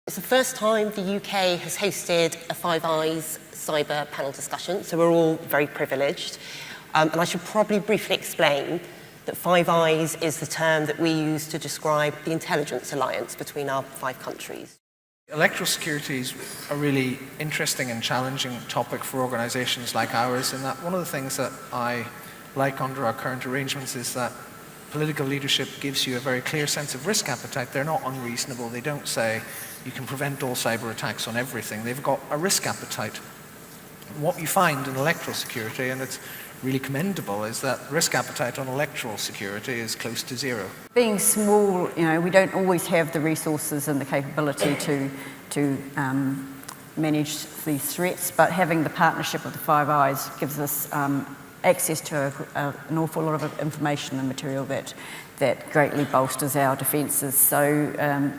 It's the first time the UK has hosted a Five Eyes cyber panel discussion, so we're all very privileged. And I should probably briefly explain that Five Eyes is the term that we use to describe the intelligence alliance between our 5 countries. Electoral security is a really interesting and challenging topic for organisations like ours, in that one of the things that I like under our current arrangements is that political leadership gives you a very clear sense of risk appetite. They're not unreasonable. They don't say you can prevent all cyber attacks on everything. They've got a risk appetite. What you find in electoral security, and it's really commendable, is that risk appetite on electoral security is close to zero. Being small, we don't always have the resources and the capability to manage these threats, but having the partnership with the Five Eyes gives us access to an awful lot of information and material that greatly bolsters our defences. So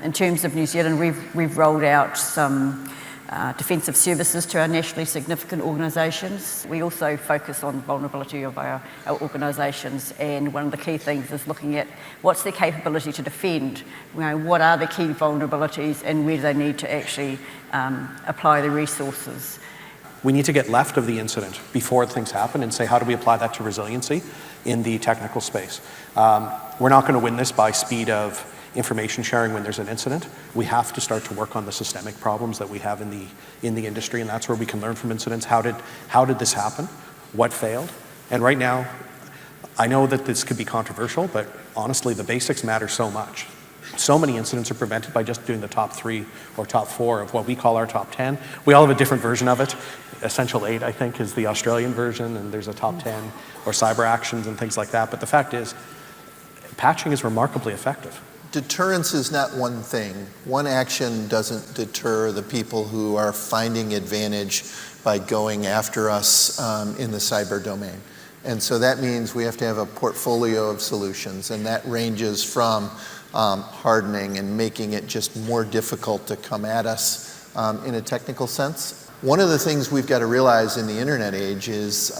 in terms of New Zealand, we've rolled out some defensive services to our nationally significant organisations. We also focus on the vulnerability of our organisations, and one of the key things is looking at what's their capability to defend, what are the key vulnerabilities and where do they need to actually apply the resources. We need to get left of the incident before things happen and say, how do we apply that to resiliency in the technical space? We're not going to win this by speed of information sharing when there's an incident. We have to start to work on the systemic problems that we have in the industry, and that's where we can learn from incidents. How did this happen? What failed? And right now, I know that this could be controversial, but honestly, the basics matter so much. So many incidents are prevented by just doing the top 3 or top 4 of what we call our top 10. We all have a different version of it. Essential 8, I think, is the Australian version, and there's a top 10 or cyber actions and things like that. But the fact is, patching is remarkably effective. Deterrence is not one thing. One action doesn't deter the people who are finding advantage by going after us in the cyber domain. And so that means we have to have a portfolio of solutions, and that ranges from hardening and making it just more difficult to come at us in a technical sense. One of the things we've got to realize in the internet age is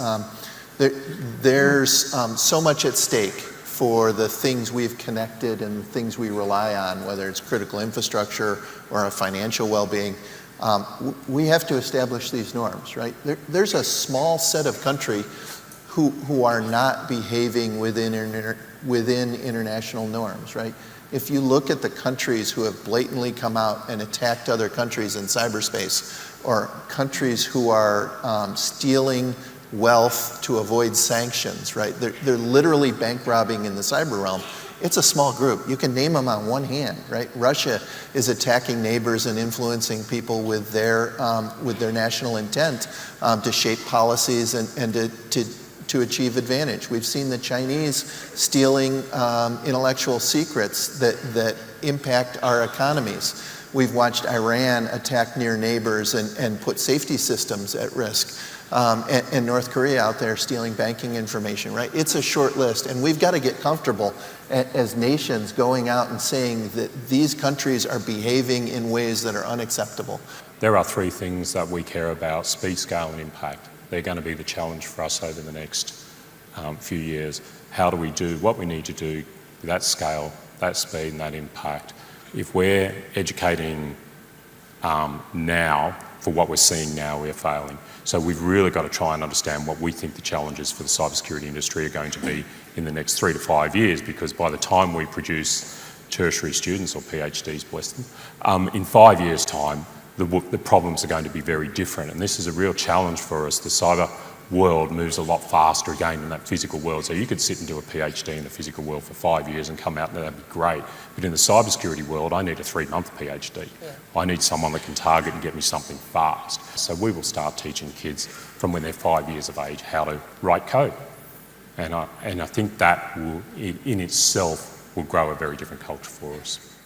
there's so much at stake for the things we've connected and the things we rely on, whether it's critical infrastructure or our financial well-being. We have to establish these norms, right? There's a small set of countries who are not behaving within international norms, right? If you look at the countries who have blatantly come out and attacked other countries in cyberspace, or countries who are stealing wealth to avoid sanctions, right? They're literally bank robbing in the cyber realm. It's a small group. You can name them on one hand, right? Russia is attacking neighbors and influencing people with their national intent to shape policies and to achieve advantage. We've seen the Chinese stealing intellectual secrets that impact our economies. We've watched Iran attack near neighbors and put safety systems at risk. And North Korea out there stealing banking information, right? It's a short list, and we've got to get comfortable as nations going out and saying that these countries are behaving in ways that are unacceptable. There are 3 things that we care about: speed, scale, and impact. They're going to be the challenge for us over the next few years. How do we do what we need to do with that scale, that speed, and that impact? If we're educating now for what we're seeing now, we're failing. So we've really got to try and understand what we think the challenges for the cybersecurity industry are going to be in the next 3 to 5 years, because by the time we produce tertiary students, or PhDs, bless them, in 5 years' time, the problems are going to be very different. And this is a real challenge for us. The cyber world moves a lot faster again than that physical world. So you could sit and do a PhD in the physical world for 5 years and come out and that'd be great. But in the cybersecurity world, I need a 3-month PhD. Yeah. I need someone that can target and get me something fast. So we will start teaching kids from when they're 5 years of age how to write code. And I think that will, in itself, will grow a very different culture for us.